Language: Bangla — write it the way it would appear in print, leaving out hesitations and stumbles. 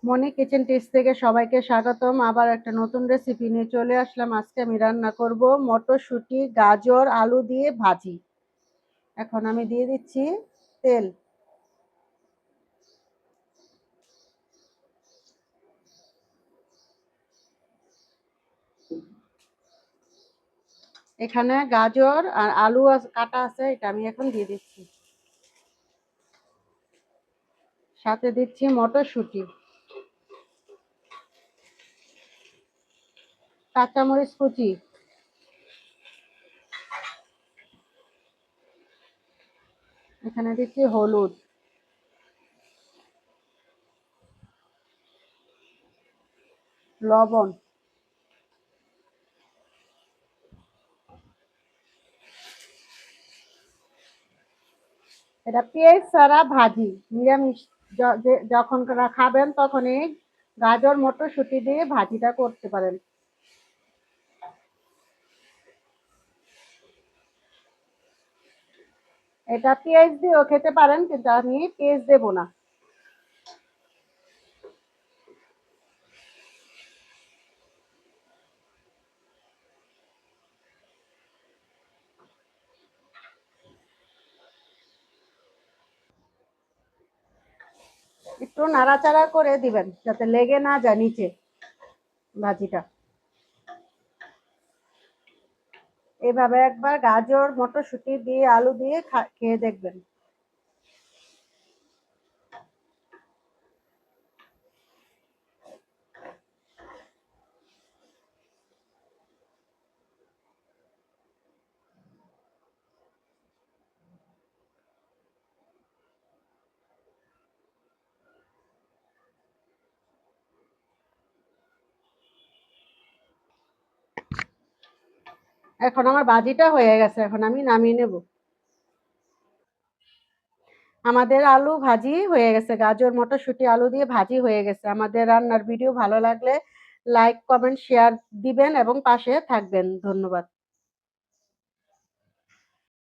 মনি কিচেন টিপস থেকে সবাইকে স্বাগতম। আবার একটা নতুন রেসিপি নিয়ে চলে আসলাম। আজকে আমি রান্না করব মটরশুঁটি, গাজর, আলু দিয়ে ভাজি। এখন আমি দিয়ে দিচ্ছি তেল। এখানে গাজর আর আলু কাটা আছে, এটা আমি এখন দিয়ে দিচ্ছি। সাথে দিচ্ছি মটরশুঁটি, কাঁচামরিচ কুচি, এখানে দিচ্ছি হলুদ, লবণ। এটা পেঁয়াজ ছাড়া ভাজি, নিরামিষ। যখন খাবেন তখনই গাজর মটরশুঁটি দিয়ে ভাজিটা করতে পারেন। এটা পেঁয়াজ দিয়েও খেতে পারেন, কিন্তু আমি পেঁয়াজ দেব না। একটু নাড়াচাড়া করে দিবেন যাতে লেগে না যায় নিচে ভাজিটা। এভাবে একবার গাজর মটরশুঁটি দিয়ে আলু দিয়ে খেয়ে দেখবেন। এখন আমার ভাজিটা হয়ে গেছে, এখন আমি নামিয়ে নেব। আমাদের আলু ভাজি হয়ে গেছে, গাজর মটরশুঁটি আলু দিয়ে ভাজি হয়ে গেছে। আমাদের রান্নার ভিডিও ভালো লাগলে লাইক কমেন্ট শেয়ার দিবেন এবং পাশে থাকবেন। ধন্যবাদ।